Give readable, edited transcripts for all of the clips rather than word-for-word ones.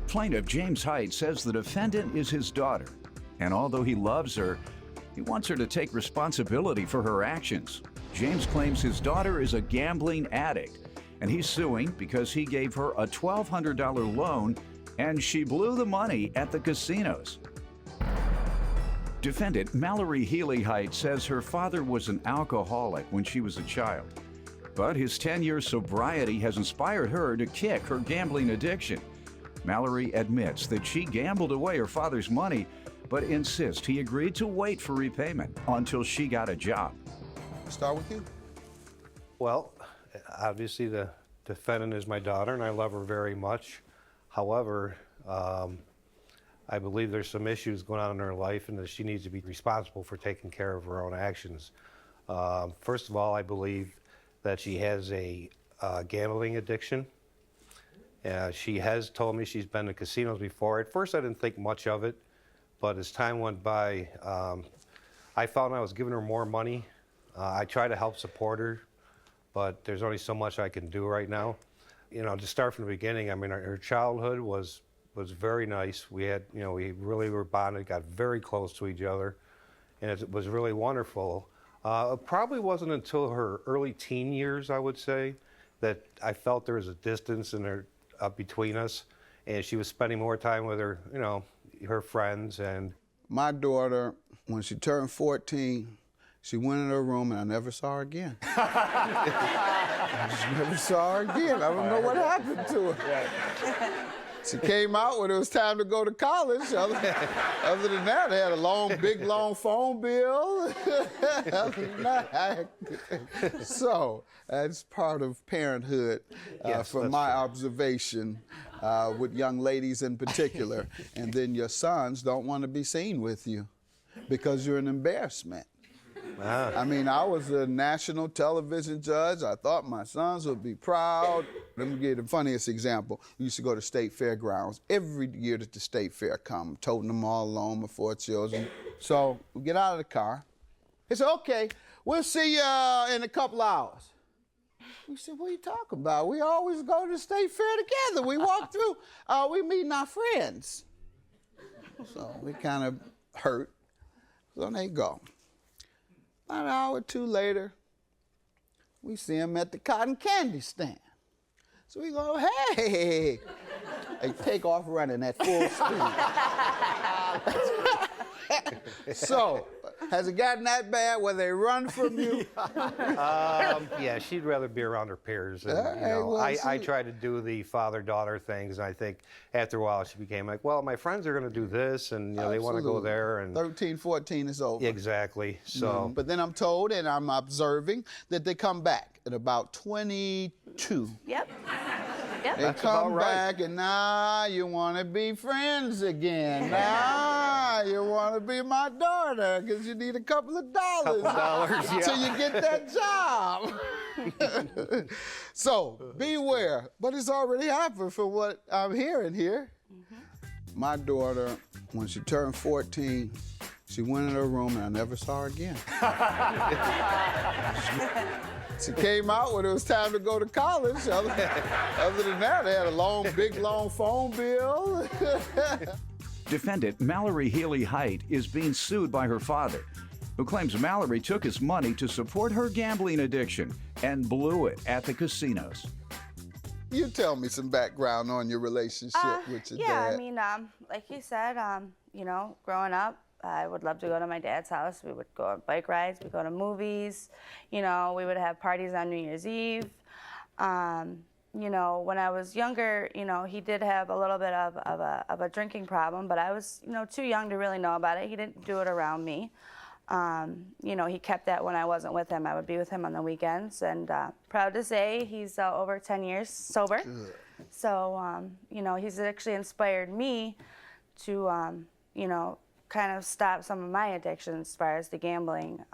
Plaintiff James Height says the defendant is his daughter, and although he loves her, he wants her to take responsibility for her actions. James claims his daughter is a gambling addict, and he's suing because he gave her a $1,200 loan and she blew the money at the casinos. Defendant Mallory Healy Height says her father was an alcoholic when she was a child, but his 10-year sobriety has inspired her to kick her gambling addiction. Mallory admits that she gambled away her father's money, but insists he agreed to wait for repayment until she got a job. Start with you. Well, obviously the defendant is my daughter and I love her very much. However, I believe there's some issues going on in her life and that she needs to be responsible for taking care of her own actions. First of all, I believe that she has a gambling addiction. She has told me she's been to casinos before. At first I didn't think much of it, but as time went by, I found I was giving her more money. I try to help support her, but there's only so much I can do right now. You know, to start from the beginning, I mean, her childhood was very nice. We had, you know, we really were bonded, got very close to each other, and it was really wonderful. It probably wasn't until her early teen years, I would say, that I felt there was a distance in her between us, and she was spending more time with her, you know, her friends. And my daughter, when she turned 14, she went in her room and I never saw her again. I just never saw her again. I don't know what happened to her. She came out when it was time to go to college. Other than that, they had a big, long phone bill. Other than that, so that's part of parenthood, yes, from my observation, with young ladies in particular. And then your sons don't want to be seen with you because you're an embarrassment. Ah. I mean, I was a national television judge. I thought my sons would be proud. Let me give you the funniest example. We used to go to state fairgrounds every year that the state fair come, toting them all along, my 4 children. So we get out of the car. They said, okay, we'll see you in a couple hours. We said, what are you talking about? We always go to the state fair together. We walk through, we meeting our friends. So we kind of hurt. So they go. About an hour or two later, we see him at the cotton candy stand. So we go, hey! They take off running at full speed. So, has it gotten that bad where they run from you? yeah, she'd rather be around her peers. And, you know, well, I try to do the father-daughter things, and I think after a while she became like, well, my friends are going to do this, and you know, they want to go there. And 13, 14 is over. Exactly. So, But then I'm told, and I'm observing, that they come back at about 22. Yep. Yep. They That's come about right. back and now you want to be friends again. Now you want to be my daughter because you need a couple of dollars yeah. until you get that job. So beware. But it's already happened from what I'm hearing here. Mm-hmm. My daughter, when she turned 14, she went in her room and I never saw her again. She came out when it was time to go to college. Other than that, they had a big, long phone bill. Defendant Mallory Healy Height is being sued by her father, who claims Mallory took his money to support her gambling addiction and blew it at the casinos. You tell me some background on your relationship with your dad. Yeah, I mean, like he said, you know, growing up, I would love to go to my dad's house. We would go on bike rides, we'd go to movies, you know, we would have parties on New Year's Eve. You know, when I was younger, you know, he did have a little bit of a drinking problem, but I was, you know, too young to really know about it. He didn't do it around me. You know, he kept that when I wasn't with him. I would be with him on the weekends, and proud to say he's over 10 years sober. Good. So, you know, he's actually inspired me to, you know, kind of stop some of my addictions as far as the gambling.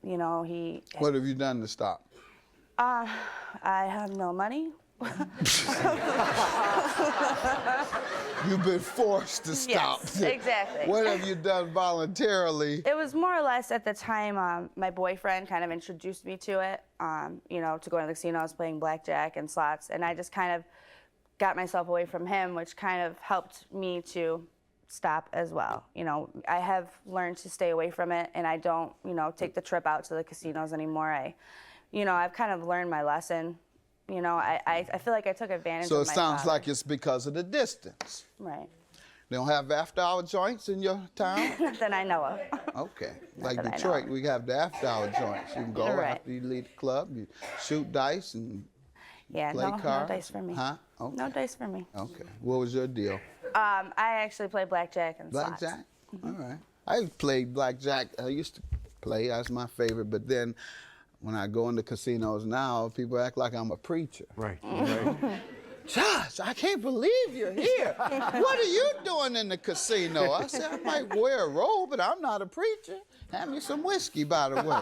You know, What have you done to stop? I have no money. You've been forced to stop. Yes, exactly. What have you done voluntarily? It was more or less at the time my boyfriend kind of introduced me to it, you know, to go to the casinos, playing blackjack and slots, and I just kind of got myself away from him, which kind of helped me to stop as well. You know, I have learned to stay away from it, and I don't, you know, take the trip out to the casinos anymore. I've kind of learned my lesson. You know, I feel like I took advantage So of it my sounds father. like it's because of the distance. Right. They don't have after-hour joints in your town? Not that I know of. Okay. Like that I know Detroit, of. we have the after-hour joints. You can go Right. after you leave the club, you shoot dice and Yeah, play no cards. dice for me. Huh? Okay. No dice for me. Okay. What was your deal? I actually play blackjack and slots. Blackjack? All right. I played blackjack. I used to play. That's my favorite. But then when I go into casinos now, people act like I'm a preacher. Right. Josh, I can't believe you're here. What are you doing in the casino? I said, I might wear a robe, but I'm not a preacher. Hand me some whiskey, by the way.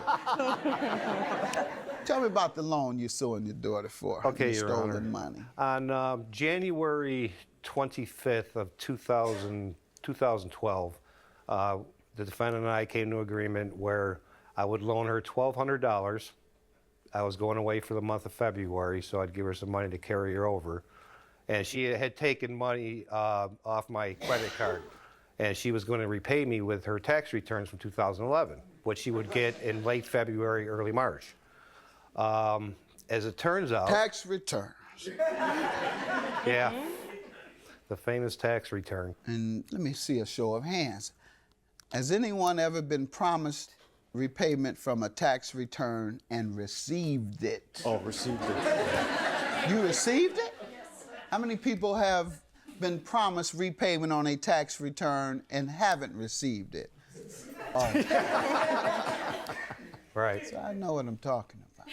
Tell me about the loan you're suing your daughter for. Okay, you Your stolen Honor. money. On January 25th of 2012, the defendant and I came to agreement where I would loan her $1,200. I was going away for the month of February, so I'd give her some money to carry her over. And she had taken money off my credit card, and she was going to repay me with her tax returns from 2011, which she would get in late February, early March. As it turns out, Tax returns. yeah, the famous tax return. And let me see a show of hands. Has anyone ever been promised repayment from a tax return and received it? Oh, received it. You received it? How many people have been promised repayment on a tax return and haven't received it? Right. So I know what I'm talking about.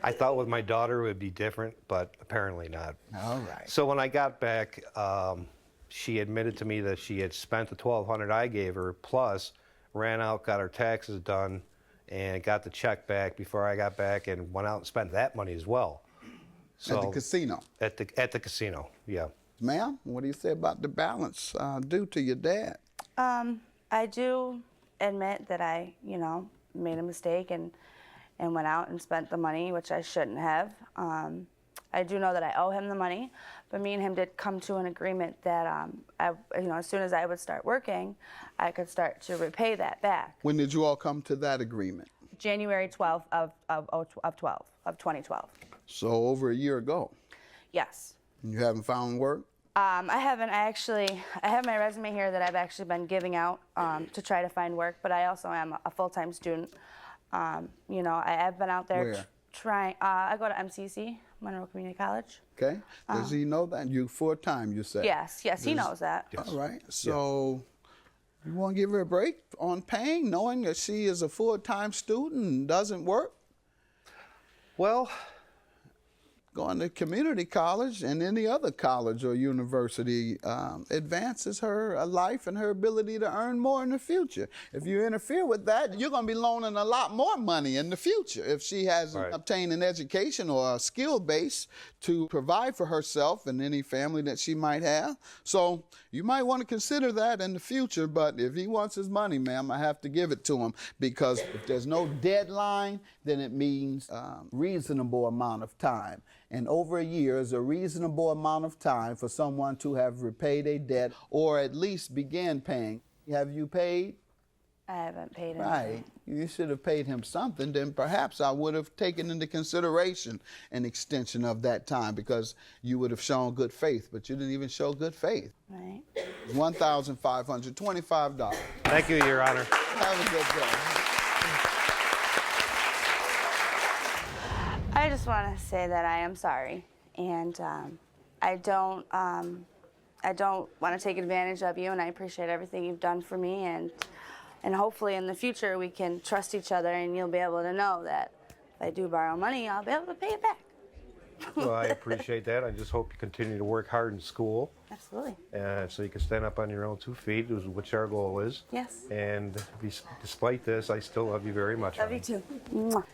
I thought with my daughter it would be different, but apparently not. All right. So when I got back, she admitted to me that she had spent the $1,200 I gave her, plus ran out, got her taxes done, and got the check back before I got back, and went out and spent that money as well. So At the casino. At the casino, yeah. Ma'am, what do you say about the balance due to your dad? I do admit that I, made a mistake and went out and spent the money, which I shouldn't have. I do know that I owe him the money, but me and him did come to an agreement that as soon as I would start working, I could start to repay that back. When did you all come to that agreement? January 12th of 2012. So over a year ago. Yes. You haven't found work? I haven't. I have my resume here that I've actually been giving out to try to find work, but I also am a full-time student. I've been out there Where? trying. I go to MCC, Monroe Community College. Okay. Does he know that? You full-time, you said? Yes, he knows that. All right. So you want to give her a break on paying, knowing that she is a full-time student and doesn't work? Well, Going to community college and any other college or university advances her life and her ability to earn more in the future. If you interfere with that, you're going to be loaning a lot more money in the future if she hasn't Right. obtained an education or a skill base to provide for herself and any family that she might have. So you might want to consider that in the future, but if he wants his money, ma'am, I have to give it to him, because if there's no deadline, then it means reasonable amount of time. And over a year is a reasonable amount of time for someone to have repaid a debt or at least began paying. Have you paid? I haven't paid him. Right. You should have paid him something. Then perhaps I would have taken into consideration an extension of that time, because you would have shown good faith, but you didn't even show good faith. Right. $1,525. thank you, Your Honor. Have a good day. I just want to say that I am sorry, and I don't want to take advantage of you, and I appreciate everything you've done for me, and hopefully in the future we can trust each other, and you'll be able to know that if I do borrow money, I'll be able to pay it back. Well, I appreciate that. I just hope you continue to work hard in school, Absolutely. so you can stand up on your own 2 feet, which our goal is. Yes. And despite this, I still love you very much. Love you honey. too. Mwah.